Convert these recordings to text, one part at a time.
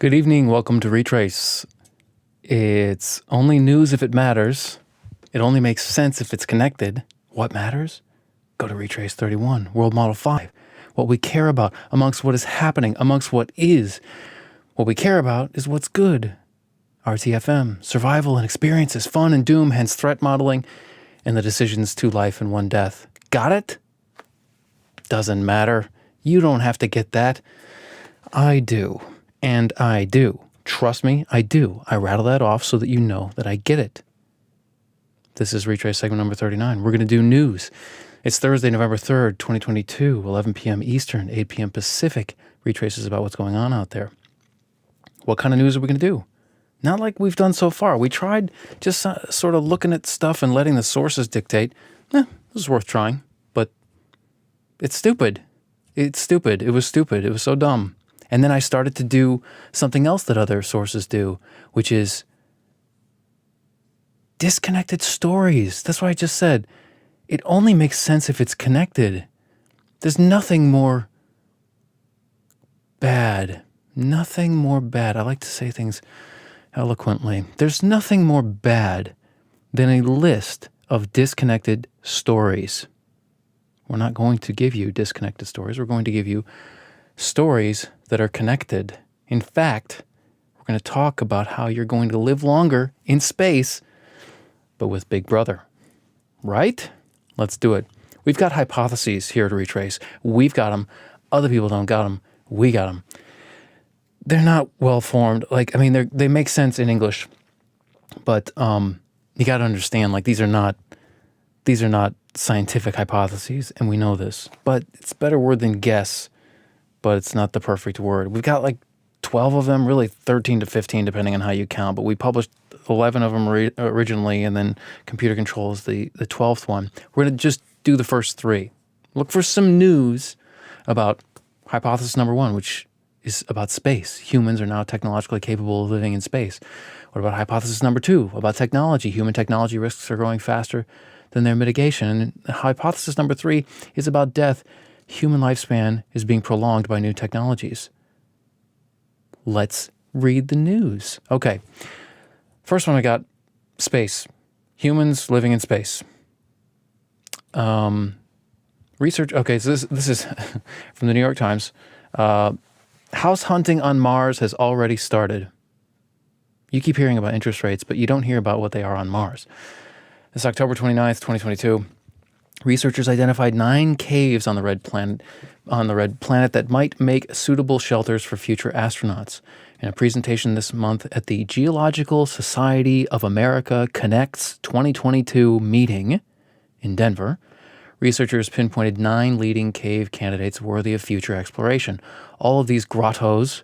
Good evening. Welcome to Retraice. It's only news if it matters. It only makes sense if it's connected. What matters? Go to Retraice 31, World Model 5. What we care about amongst what is happening, amongst what is. What we care about is what's good. RTFM, survival and experiences, fun and doom, hence threat modeling, and the decisions to life and one death. Got it? Doesn't matter. You don't have to get that. I do. And I do. Trust me, I do. I rattle that off so that you know that I get it. This is Retrace segment number 39. We're going to do news. It's Thursday, November 3rd, 2022, 11 p.m. Eastern, 8 p.m. Pacific. Retrace is about what's going on out there. What kind of news are we going to do? Not like we've done so far. We tried just sort of looking at stuff and letting the sources dictate. This is worth trying, but it's stupid. It's stupid. It was stupid. It was so dumb. And then I started to do something else that other sources do, which is disconnected stories. That's what I just said. It only makes sense if it's connected. There's nothing more bad. Nothing more bad. I like to say things eloquently. There's nothing more bad than a list of disconnected stories. We're not going to give you disconnected stories. We're going to give you stories that are connected. In fact, we're going to talk about how you're going to live longer in space, but with Big Brother. Right? Let's do it. We've got hypotheses here to Retrace. We've got them. Other people don't got them. We got them. They're not well formed. They make sense in English, but you got to understand, these are not scientific hypotheses, and we know this. But it's a better word than guess. But it's not the perfect word. We've got 12 of them, really 13 to 15, depending on how you count. But we published 11 of them originally, and then computer control is the 12th one. We're going to just do the first three. Look for some news about hypothesis number one, which is about space. Humans are now technologically capable of living in space. What about hypothesis number two, about technology? Human technology risks are growing faster than their mitigation. And hypothesis number three is about death. Human lifespan is being prolonged by new technologies. Let's read the news. Okay. First one I got, space. Humans living in space. Research. Okay, so this is from the New York Times. House hunting on Mars has already started. You keep hearing about interest rates, but you don't hear about what they are on Mars. It's October 29th, 2022. Researchers identified 9 caves on the red planet that might make suitable shelters for future astronauts. In a presentation this month at the Geological Society of America Connects 2022 meeting in Denver, researchers pinpointed 9 leading cave candidates worthy of future exploration. All of these grottos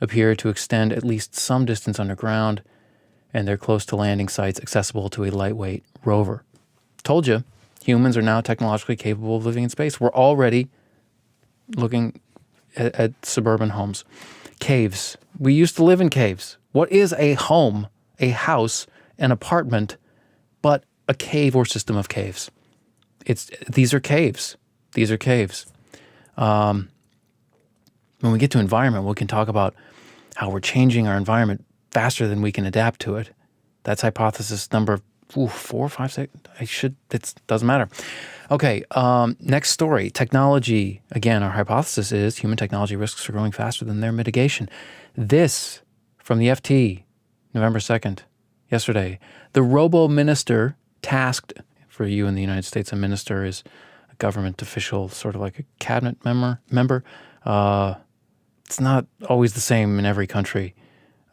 appear to extend at least some distance underground, and they're close to landing sites accessible to a lightweight rover. Told you. Humans are now technologically capable of living in space. We're already looking at suburban homes. Caves. We used to live in caves. What is a home, a house, an apartment, but a cave or system of caves? These are caves. These are caves. When we get to environment, we can talk about how we're changing our environment faster than we can adapt to it. That's hypothesis number 4, 5, 6. It doesn't matter. Okay. Next story. Technology. Again, our hypothesis is human technology risks are growing faster than their mitigation. This from the FT, November 2nd, yesterday. The robo-minister tasked, for you in the United States, a minister is a government official, sort of like a cabinet member. It's not always the same in every country.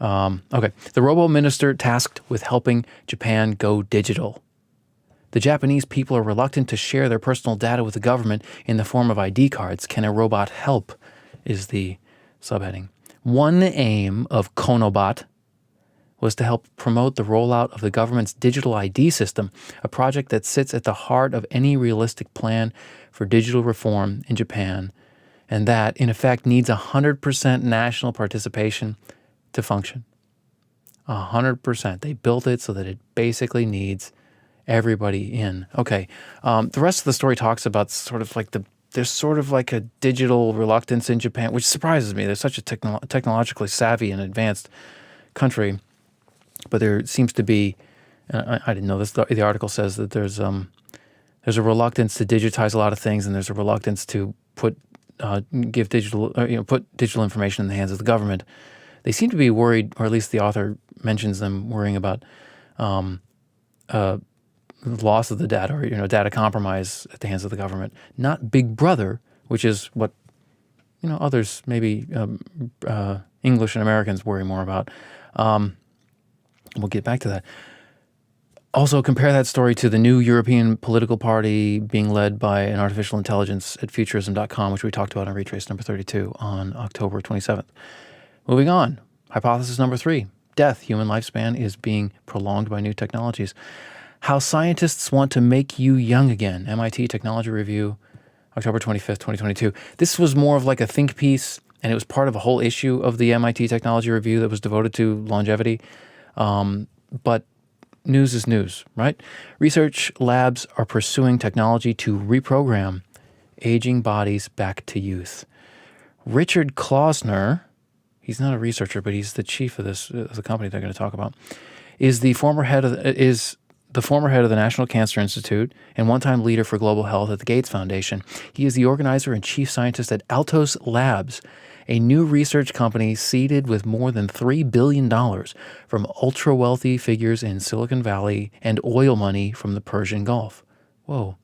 Okay. The robo-minister tasked with helping Japan go digital. The Japanese people are reluctant to share their personal data with the government in the form of ID cards. Can a robot help? Is the subheading. One aim of Konobot was to help promote the rollout of the government's digital ID system, a project that sits at the heart of any realistic plan for digital reform in Japan, and that, in effect, needs 100% national participation to function. 100%. They built it so that it basically needs everybody in. Okay. The rest of the story talks about sort of the there's sort of like a digital reluctance in Japan, which surprises me. They're such a technologically savvy and advanced country, but there seems to be. I didn't know this. The article says that there's a reluctance to digitize a lot of things, and there's a reluctance to put digital information in the hands of the government. They seem to be worried, or at least the author mentions them worrying about loss of the data, or data compromise at the hands of the government. Not Big Brother, which is what others, maybe English and Americans, worry more about. We'll get back to that. Also, compare that story to the new European political party being led by an artificial intelligence at futurism.com, which we talked about on Retraice number 32 on October 27th. Moving on. Hypothesis number 3. Death, human lifespan, is being prolonged by new technologies. How scientists want to make you young again. MIT Technology Review, October 25th, 2022. This was more of like a think piece, and it was part of a whole issue of the MIT Technology Review that was devoted to longevity. But news is news, right? Research labs are pursuing technology to reprogram aging bodies back to youth. Richard Klausner, he's not a researcher, but he's the chief of the company they're going to talk about, is the former head of the National Cancer Institute and one-time leader for global health at the Gates Foundation. He is the organizer and chief scientist at Altos Labs, a new research company seeded with more than $3 billion from ultra-wealthy figures in Silicon Valley and oil money from the Persian Gulf. Whoa.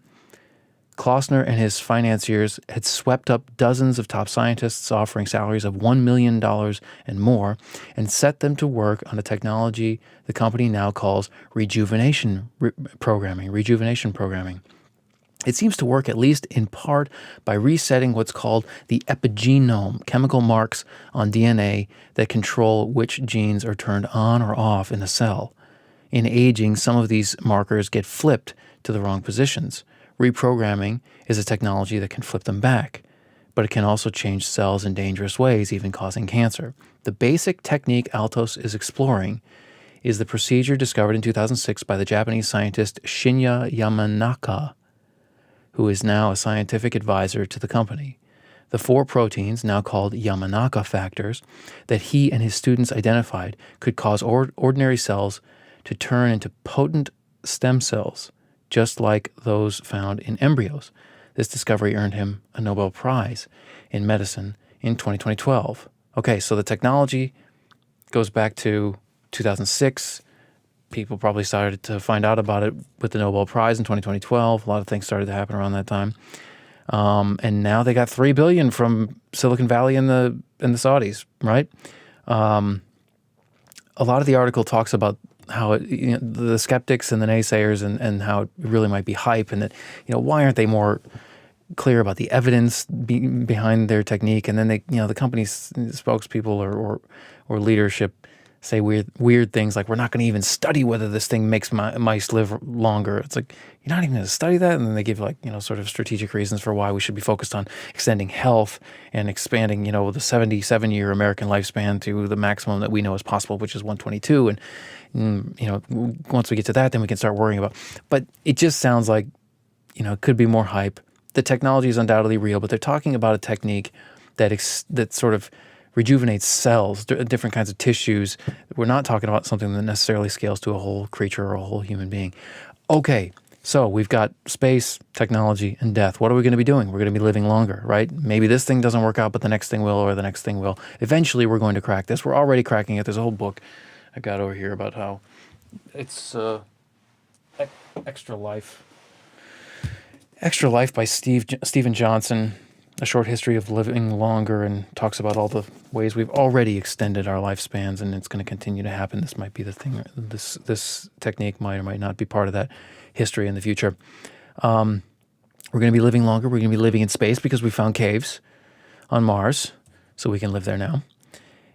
Klausner and his financiers had swept up dozens of top scientists offering salaries of $1 million and more and set them to work on a technology the company now calls rejuvenation programming. It seems to work at least in part by resetting what's called the epigenome, chemical marks on DNA that control which genes are turned on or off in a cell. In aging, some of these markers get flipped to the wrong positions. Reprogramming is a technology that can flip them back, but it can also change cells in dangerous ways, even causing cancer. The basic technique Altos is exploring is the procedure discovered in 2006 by the Japanese scientist Shinya Yamanaka, who is now a scientific advisor to the company. The 4 proteins, now called Yamanaka factors, that he and his students identified could cause ordinary cells to turn into potent stem cells, just like those found in embryos. This discovery earned him a Nobel Prize in medicine in 2012. Okay, so the technology goes back to 2006. People probably started to find out about it with the Nobel Prize in 2012. A lot of things started to happen around that time. And now they got $3 billion from Silicon Valley and the Saudis, right? A lot of the article talks about how the skeptics and the naysayers and how it really might be hype, and that why aren't they more clear about the evidence behind their technique? And then the company's spokespeople or leadership say weird things like, we're not going to even study whether this thing makes mice live longer. It's like, you're not even going to study that? And then they give sort of strategic reasons for why we should be focused on extending health and expanding, the 77-year American lifespan to the maximum that we know is possible, which is 122. And once we get to that, then we can start worrying about. But it just sounds like, it could be more hype. The technology is undoubtedly real, but they're talking about a technique that sort of rejuvenates cells, different kinds of tissues. We're not talking about something that necessarily scales to a whole creature or a whole human being. Okay, so we've got space, technology, and death. What are we going to be doing? We're going to be living longer, right? Maybe this thing doesn't work out, but the next thing will, or the next thing will. Eventually, we're going to crack this. We're already cracking it. There's a whole book I got over here about how it's Extra Life. Extra Life by Stephen Johnson. A Short History of Living Longer, and talks about all the ways we've already extended our lifespans, and it's going to continue to happen. This might be the thing. This technique might or might not be part of that history in the future. We're going to be living longer. We're going to be living in space because we found caves on Mars, so we can live there now.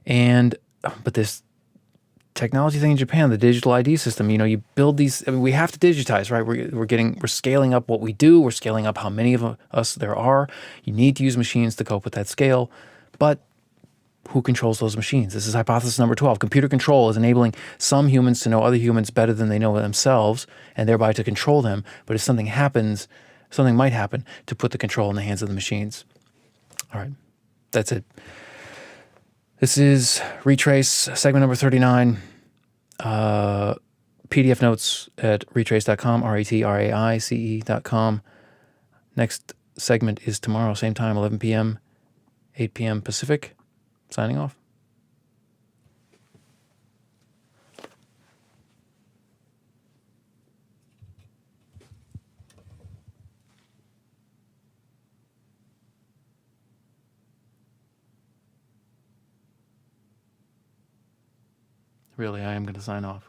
But this technology thing in Japan, the digital ID system, you build these, we have to digitize, right? We're scaling up what we do. We're scaling up how many of us there are. You need to use machines to cope with that scale. But who controls those machines? This is hypothesis number 12. Computer control is enabling some humans to know other humans better than they know themselves, and thereby to control them. But if something happens, something might happen to put the control in the hands of the machines. All right, that's it. This is Retrace, segment number 39. PDF notes at retraice.com, retraice.com. Next segment is tomorrow, same time, 11 p.m., 8 p.m. Pacific. Signing off. Really, I am going to sign off.